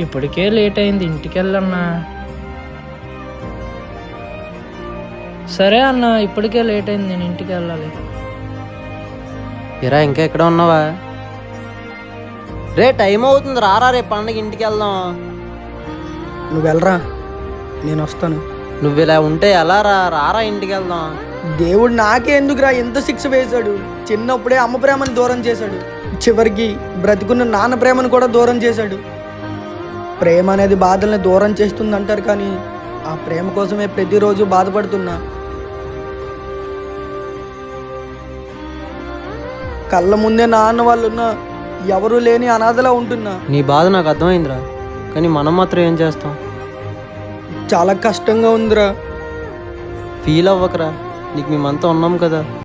ఇప్పటికే లేట్ అయింది, ఇంటికి వెళ్ళన్నా. సరే అన్న, ఇప్పటికే లేట్ అయింది, నేను ఇంటికి వెళ్ళాలి. ఇరా ఇంకా ఎక్కడ ఉన్నావా? రే టైం అవుతుంది, రారా రేపు పండగ ఇంటికి వెళ్దాం. నువ్వు వెళ్ళరా, నేను వస్తాను. నువ్వు ఇలా ఉంటే ఎలా రా? రారా ఇంటికి వెళ్దాం. దేవుడు నాకే ఎందుకురా ఎంత శిక్ష వేశాడు? చిన్నప్పుడే అమ్మ ప్రేమను దూరం చేశాడు, చివరికి బ్రతుకున్న నాన్న ప్రేమను కూడా దూరం చేశాడు. ప్రేమ అనేది బాధల్ని దూరం చేస్తుంది అంటారు, కానీ ఆ ప్రేమ కోసమే ప్రతిరోజు బాధపడుతున్నా. కళ్ళ ముందే నాన్న వాళ్ళున్నా ఎవరూ లేని అనాథలా ఉంటున్నా. నీ బాధ నాకు అర్థమైందిరా, కానీ మనం మాత్రం ఏం చేస్తాం? చాలా కష్టంగా ఉందిరా. ఫీల్ అవ్వకరా, నీకు మేమంతా ఉన్నాం కదా.